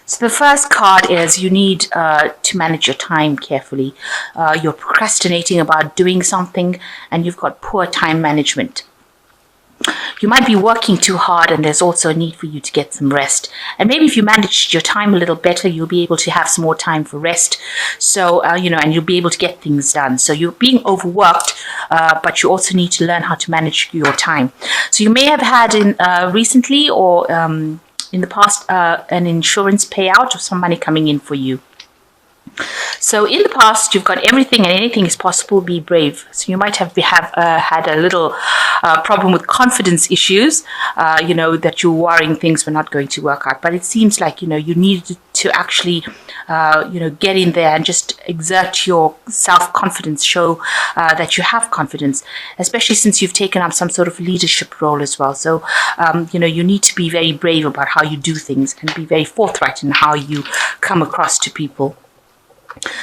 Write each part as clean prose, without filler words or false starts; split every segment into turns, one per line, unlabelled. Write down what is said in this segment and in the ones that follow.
So the first card is you need to manage your time carefully. You're procrastinating about doing something and you've got poor time management. You might be working too hard and there's also a need for you to get some rest. And maybe if you manage your time a little better, you'll be able to have some more time for rest. So, and you'll be able to get things done. So you're being overworked, but you also need to learn how to manage your time. So you may have had recently or in the past an insurance payout or some money coming in for you. So in the past, you've got everything and anything is possible. Be brave. So you might have had a little problem with confidence issues, that you're worrying things were not going to work out. But it seems like, you needed to actually, get in there and just exert your self-confidence, show that you have confidence, especially since you've taken up some sort of leadership role as well. So, you need to be very brave about how you do things and be very forthright in how you come across to people.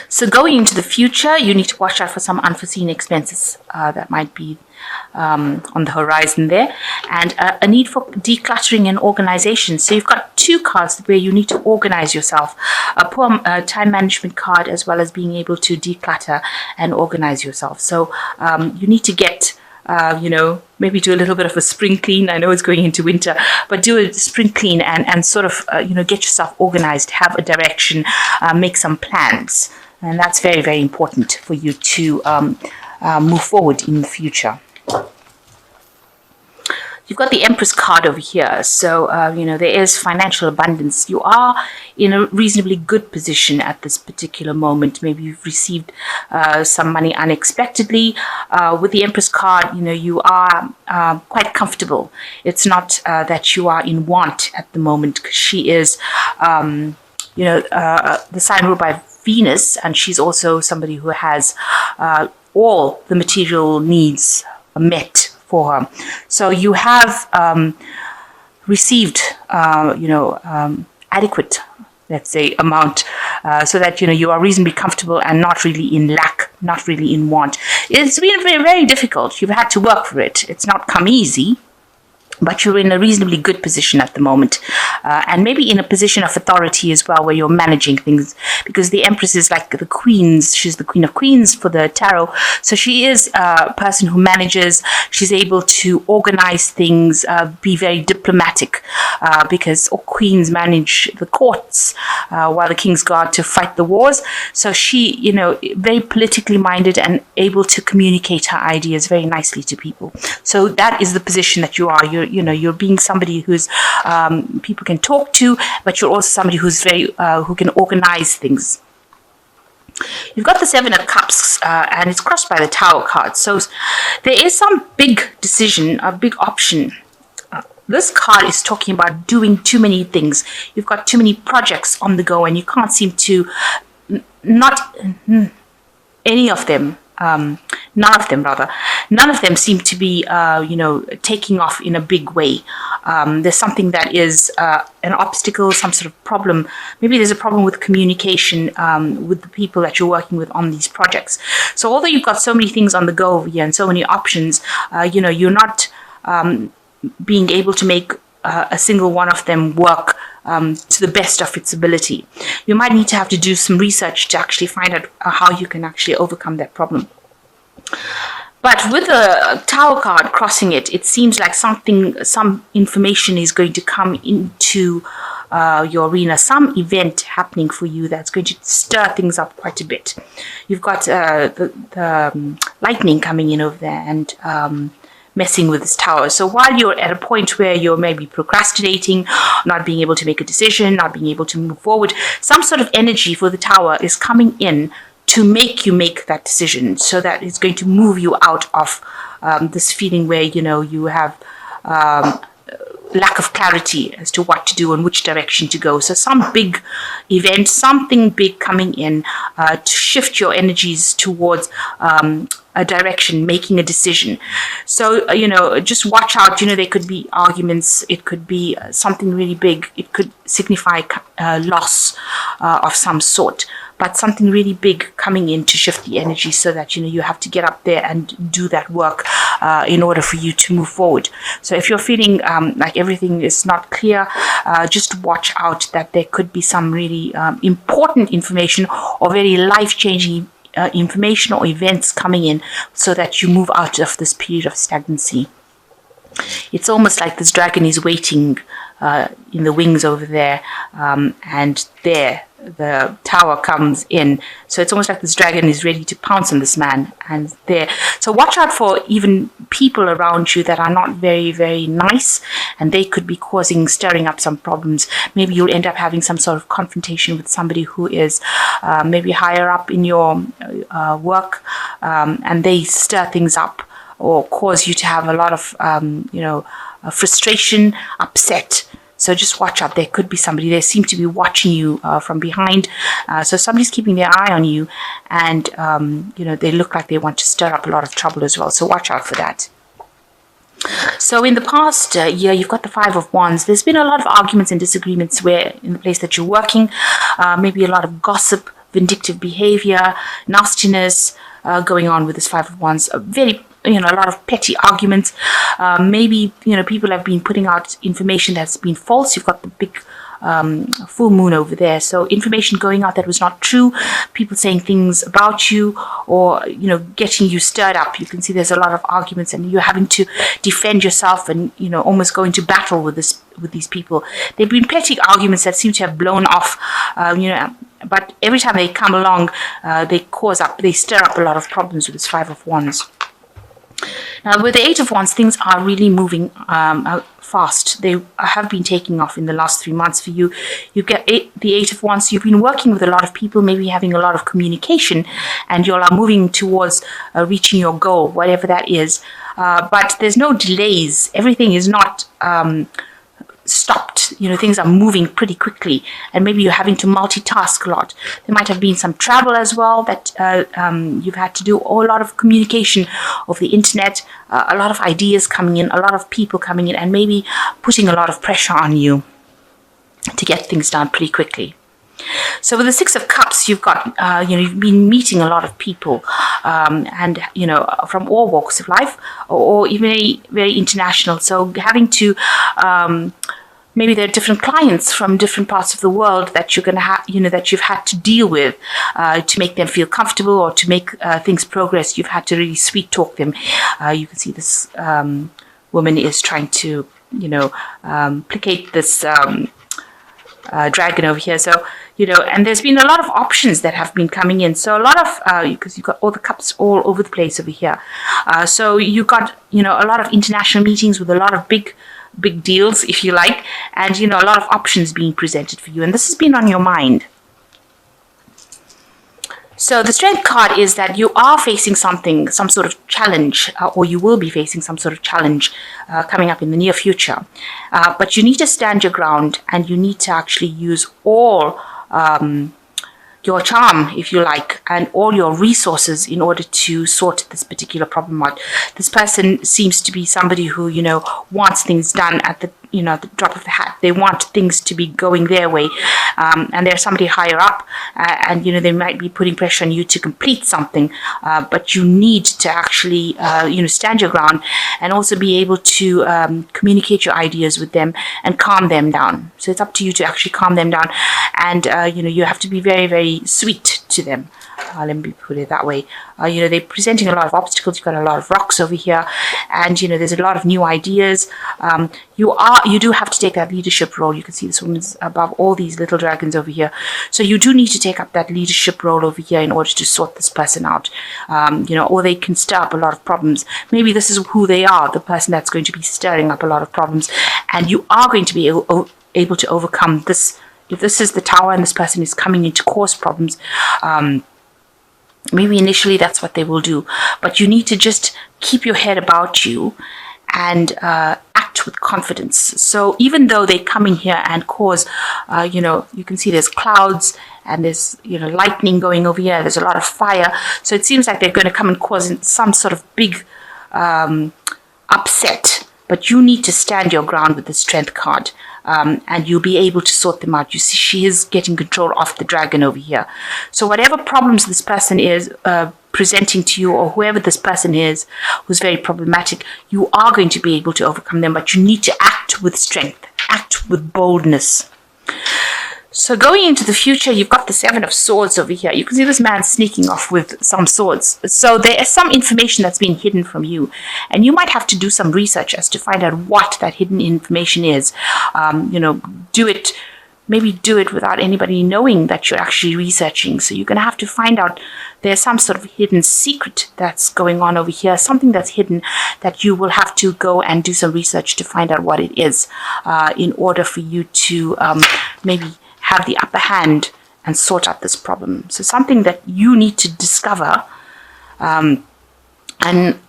So going into the future, you need to watch out for some unforeseen expenses that might be on the horizon there, and a need for decluttering and organization. So you've got two cards where you need to organize yourself, a poor time management card as well as being able to declutter and organize yourself. So you need to get maybe do a little bit of a spring clean. I know it's going into winter, but do a spring clean and sort of, get yourself organized, have a direction, make some plans. And that's very, very important for you to move forward in the future. You've got the Empress card over here. So, there is financial abundance. You are in a reasonably good position at this particular moment. Maybe you've received some money unexpectedly. With the Empress card, you are quite comfortable. It's not that you are in want at the moment, because she is, the sign ruled by Venus, and she's also somebody who has all the material needs met for her. So you have received, adequate, let's say, amount, so that, you are reasonably comfortable and not really in lack, not really in want. It's been very, very difficult. You've had to work for it. It's not come easy, but you're in a reasonably good position at the moment. And maybe in a position of authority as well, where you're managing things, because the Empress is like the Queens. She's the Queen of Queens for the tarot. So she is a person who manages. She's able to organize things, be very diplomatic, because all queens manage the courts, while the kings go out to fight the wars. So she, very politically minded and able to communicate her ideas very nicely to people. So that is the position that you are. You're being somebody who's people can talk to, but you're also somebody who's very who can organize things. You've got the Seven of Cups, and it's crossed by the Tower card. So there is some big decision, a big option. This card is talking about doing too many things. You've got too many projects on the go, and you can't seem to none of them seem to be, taking off in a big way. There's something that is an obstacle, some sort of problem. Maybe there's a problem with communication with the people that you're working with on these projects. So although you've got so many things on the go over here and so many options, you're not being able to make a single one of them work to the best of its ability. You might need to have to do some research to actually find out how you can actually overcome that problem. But with the Tower card crossing it, it seems like some information is going to come into your arena, some event happening for you that's going to stir things up quite a bit. You've got the lightning coming in over there and messing with this tower. So while you're at a point where you're maybe procrastinating, not being able to make a decision, not being able to move forward, some sort of energy for the tower is coming in to make you make that decision, so that it's going to move you out of this feeling where, you have lack of clarity as to what to do and which direction to go. So some big event, something big coming in to shift your energies towards a direction, making a decision. So, just watch out. There could be arguments. It could be something really big. It could signify loss of some sort. but something really big coming in to shift the energy so that, you have to get up there and do that work in order for you to move forward. So if you're feeling like everything is not clear, just watch out that there could be some really important information or very life-changing information or events coming in so that you move out of this period of stagnancy. It's almost like this dragon is waiting in the wings over there, and there the tower comes in. So it's almost like this dragon is ready to pounce on this man, and there. So watch out for even people around you that are not very, very nice, and they could be stirring up some problems. Maybe you'll end up having some sort of confrontation with somebody who is maybe higher up in your work, and they stir things up or cause you to have a lot of, frustration, upset. So just watch out. There could be somebody. They seem to be watching you from behind. So somebody's keeping their eye on you, and they look like they want to stir up a lot of trouble as well. So watch out for that. So in the past year, you've got the Five of Wands. There's been a lot of arguments and disagreements where in the place that you're working, maybe a lot of gossip, vindictive behavior, nastiness going on with this Five of Wands. A lot of petty arguments. Maybe, people have been putting out information that's been false. You've got the big full moon over there. So information going out that was not true, people saying things about you or, getting you stirred up. You can see there's a lot of arguments and you're having to defend yourself and, almost go into battle with these people. They've been petty arguments that seem to have blown off, but every time they come along, they stir up a lot of problems with this Five of Wands. Now, with the Eight of Wands, things are really moving fast. They have been taking off in the last 3 months for you. You get the Eight of Wands. You've been working with a lot of people, maybe having a lot of communication, and you are moving towards reaching your goal, whatever that is. But there's no delays. Everything is not stopped. Things are moving pretty quickly, and maybe you're having to multitask a lot. There might have been some travel as well that you've had to do, or a lot of communication of the internet, a lot of ideas coming in, a lot of people coming in, and maybe putting a lot of pressure on you to get things done pretty quickly. So with the Six of Cups, you've got, you've been meeting a lot of people, and, from all walks of life, or even very, very international. So having to, maybe there are different clients from different parts of the world that you're going to have, that you've had to deal with to make them feel comfortable or to make things progress. You've had to really sweet talk them. You can see this woman is trying to, placate this dragon over here. So, and there's been a lot of options that have been coming in. So a lot of, because you've got all the cups all over the place over here. So you got, a lot of international meetings with a lot of big deals, if you like, and, a lot of options being presented for you. And this has been on your mind. So the Strength card is that you are facing some sort of challenge, or you will be facing some sort of challenge coming up in the near future. But you need to stand your ground, and you need to actually use all your charm, if you like, and all your resources in order to sort this particular problem out. This person seems to be somebody who, wants things done at the the drop of the hat. They want things to be going their way, and there's somebody higher up, and they might be putting pressure on you to complete something, but you need to actually stand your ground and also be able to communicate your ideas with them and calm them down. So it's up to you to actually calm them down, and you have to be very, very sweet to them. Let me put it that way. They're presenting a lot of obstacles. You've got a lot of rocks over here, and there's a lot of new ideas. You do have to take that leadership role. You can see this woman's above all these little dragons over here. So you do need to take up that leadership role over here in order to sort this person out. Or they can stir up a lot of problems. Maybe this is who they are, the person that's going to be stirring up a lot of problems, and you are going to be able to overcome this. If this is the Tower and this person is coming in to cause problems, maybe initially that's what they will do, but you need to just keep your head about you and act with confidence. So even though they come in here and cause, you can see there's clouds and there's, lightning going over here. There's a lot of fire. So it seems like they're going to come and cause some sort of big upset. But you need to stand your ground with the Strength card. and you'll be able to sort them out. You see, she is getting control of the dragon over here. So whatever problems this person is presenting to you, or whoever this person is who's very problematic, you are going to be able to overcome them, but you need to act with strength, act with boldness. So going into the future, you've got the Seven of Swords over here. You can see this man sneaking off with some swords. So there is some information that's been hidden from you. And you might have to do some research as to find out what that hidden information is. Maybe do it without anybody knowing that you're actually researching. So you're going to have to find out there's some sort of hidden secret that's going on over here, something that's hidden that you will have to go and do some research to find out what it is in order for you to maybe have the upper hand and sort out this problem. So something that you need to discover, and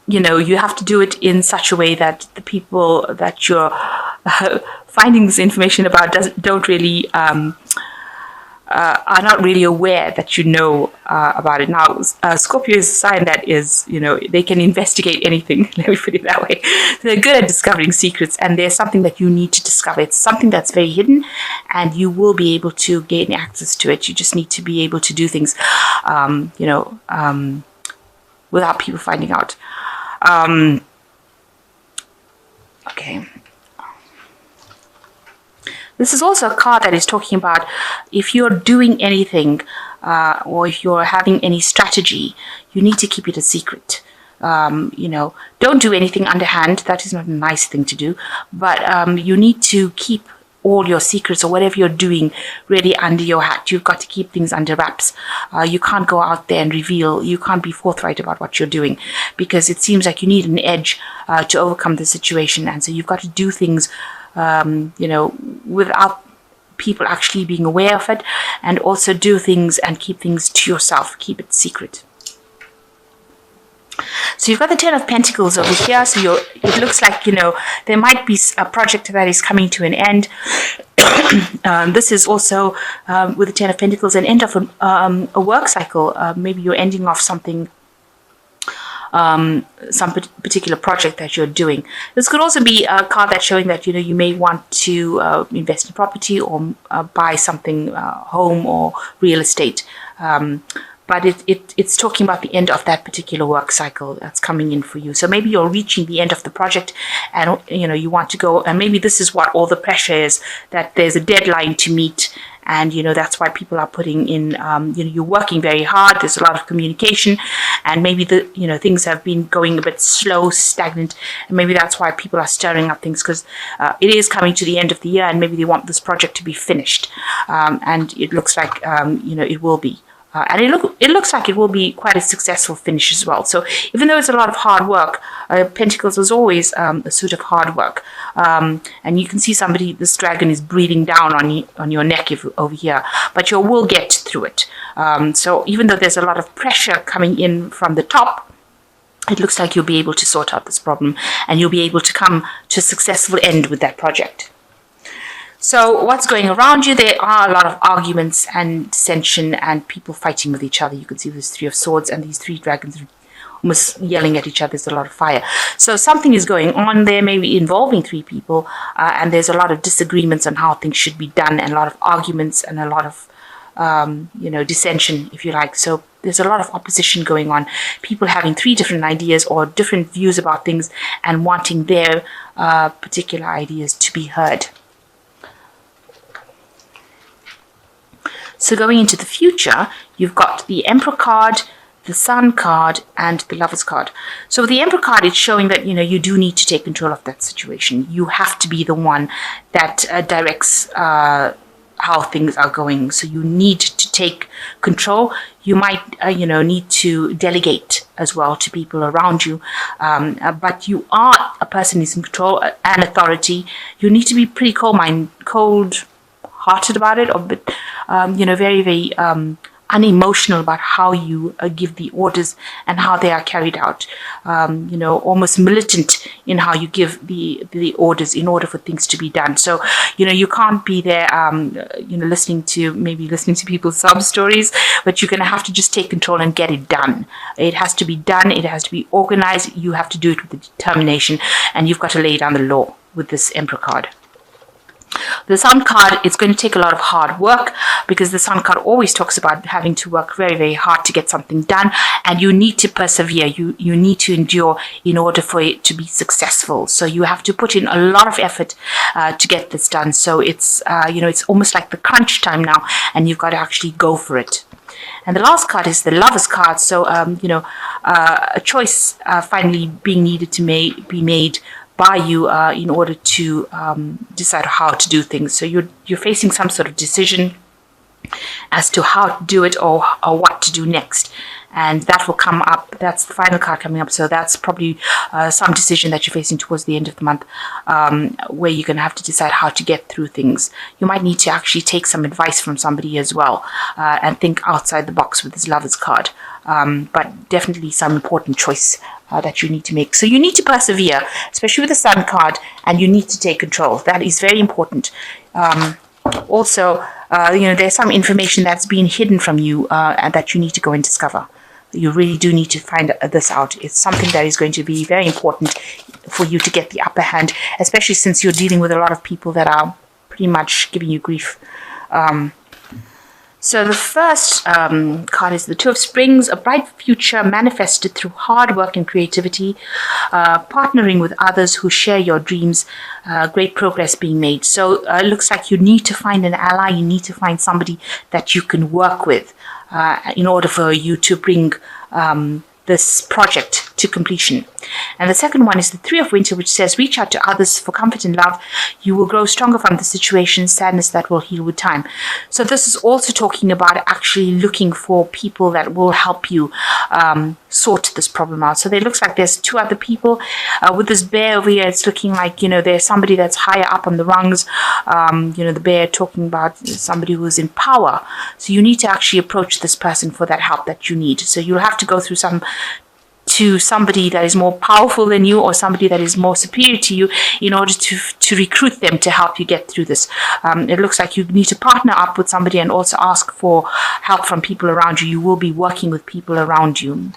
you have to do it in such a way that the people that you're finding this information about don't really are not really aware that you know about it. Now, Scorpio is a sign that is, they can investigate anything. Let me put it that way. So they're good at discovering secrets, and there's something that you need to discover. It's something that's very hidden, and you will be able to gain access to it. You just need to be able to do things, without people finding out. Okay. This is also a card that is talking about if you're doing anything or if you're having any strategy, you need to keep it a secret. Don't do anything underhand. That is not a nice thing to do. But you need to keep all your secrets or whatever you're doing really under your hat. You've got to keep things under wraps. You can't go out there and reveal. You can't be forthright about what you're doing because it seems like you need an edge to overcome the situation. And so you've got to do things without people actually being aware of it, and also do things and keep things to yourself, keep it secret. So you've got the Ten of Pentacles over here. So it looks like, there might be a project that is coming to an end. This is also, with the Ten of Pentacles, an end of a work cycle. Maybe you're ending off something, some particular project that you're doing. This could also be a card that's showing that you may want to invest in property or buy something, home or real estate. But it's talking about the end of that particular work cycle that's coming in for you. So maybe you're reaching the end of the project, and you want to go, and maybe this is what all the pressure is, that there's a deadline to meet. And, that's why people are putting in, you're working very hard. There's a lot of communication, and maybe things have been going a bit slow, stagnant. And maybe that's why people are stirring up things, because it is coming to the end of the year, and maybe they want this project to be finished. And it looks like, it will be. And it looks like it will be quite a successful finish as well. So even though it's a lot of hard work, Pentacles is always a suit of hard work. And you can see this dragon is breathing down on your neck over here, but you will get through it. So even though there's a lot of pressure coming in from the top, it looks like you'll be able to sort out this problem, and you'll be able to come to a successful end with that project. So what's going around you? There are a lot of arguments and dissension and people fighting with each other. You can see this Three of Swords and these three dragons almost yelling at each other. There's a lot of fire. So something is going on there, maybe involving three people, and there's a lot of disagreements on how things should be done, and a lot of arguments and a lot of dissension, if you like. So there's a lot of opposition going on. People having three different ideas or different views about things and wanting their particular ideas to be heard. So going into the future, you've got the Emperor card, the Sun card, and the Lovers card. So the Emperor card is showing that, you do need to take control of that situation. You have to be the one that directs how things are going. So you need to take control. You might, need to delegate as well to people around you. But you are a person who's in control and authority. You need to be pretty cold-hearted about it, or very, very unemotional about how you give the orders and how they are carried out. Almost militant in how you give the orders in order for things to be done. So, you can't be there, listening to people's sub stories, but you're going to have to just take control and get it done. It has to be done. It has to be organized. You have to do it with determination, and you've got to lay down the law with this Emperor card. The Sun card, it's going to take a lot of hard work, because the Sun card always talks about having to work very, very hard to get something done, and you need to persevere. You need to endure in order for it to be successful. So you have to put in a lot of effort to get this done. So it's it's almost like the crunch time now, and you've got to actually go for it. And the last card is the Lover's card. So a choice finally being needed to be made by you in order to decide how to do things. So you're facing some sort of decision as to how to do it, or what to do next. And that will come up. That's the final card coming up. So that's probably some decision that you're facing towards the end of the month, where you're going to have to decide how to get through things. You might need to actually take some advice from somebody as well, and think outside the box with this Lover's card. But definitely some important choice that you need to make. So you need to persevere, especially with the Sun card, and you need to take control. That is very important. Also, there's some information that's been hidden from you and that you need to go and discover. You really do need to find this out. It's something that is going to be very important for you to get the upper hand, especially since you're dealing with a lot of people that are pretty much giving you grief. So the first card is the Two of Springs, a bright future manifested through hard work and creativity, partnering with others who share your dreams, great progress being made. So it looks like you need to find an ally, you need to find somebody that you can work with in order for you to bring this project to completion. And the second one is the Three of Winter, which says, reach out to others for comfort and love. You will grow stronger from the situation, sadness that will heal with time. So this is also talking about actually looking for people that will help you sort this problem out. So it looks like there's two other people. With this bear over here, it's looking like, there's somebody that's higher up on the rungs. The bear talking about somebody who is in power. So you need to actually approach this person for that help that you need. So you'll have to go through to somebody that is more powerful than you, or somebody that is more superior to you, in order to recruit them to help you get through this. It looks like you need to partner up with somebody and also ask for help from people around you. You will be working with people around you.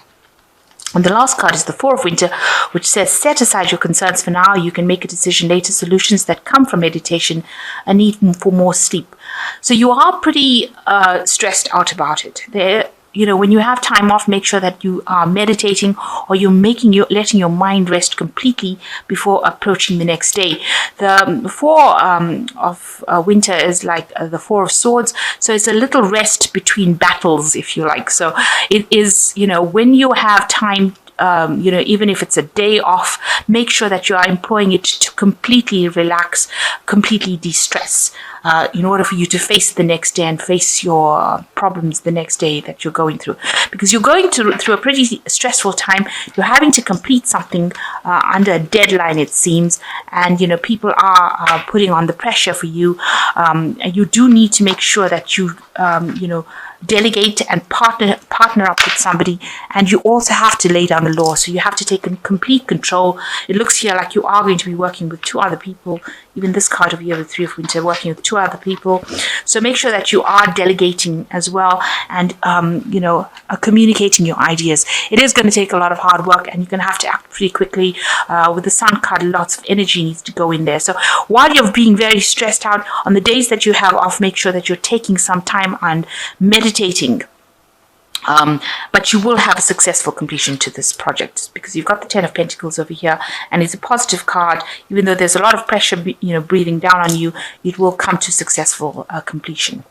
And the last card is the Four of Winter, which says, set aside your concerns for now. You can make a decision later. Solutions that come from meditation, a need for more sleep. So you are pretty stressed out about it. When you have time off, make sure that you are meditating, or you're letting your mind rest completely before approaching the next day. The Four of Winter is like the Four of Swords, so it's a little rest between battles, if you like. So it is, when you have time, even if it's a day off, make sure that you are employing it to completely relax, completely de-stress, in order for you to face the next day and face your problems the next day that you're going through. Because you're going through a pretty stressful time. You're having to complete something under a deadline, it seems, and people are putting on the pressure for you. And you do need to make sure that you delegate and partner up with somebody, and you also have to lay down the law. So you have to take complete control. It looks here like you are going to be working with two other people. Even this card over here, the Three of Winter, working with two other people. So make sure that you are delegating as well, and communicating your ideas. It is going to take a lot of hard work, and you're going to have to act pretty quickly. With the Sun card, lots of energy needs to go in there. So while you're being very stressed out, on the days that you have off, make sure that you're taking some time and meditating. But you will have a successful completion to this project, because you've got the Ten of Pentacles over here, and it's a positive card. Even though there's a lot of pressure, breathing down on you, it will come to successful completion.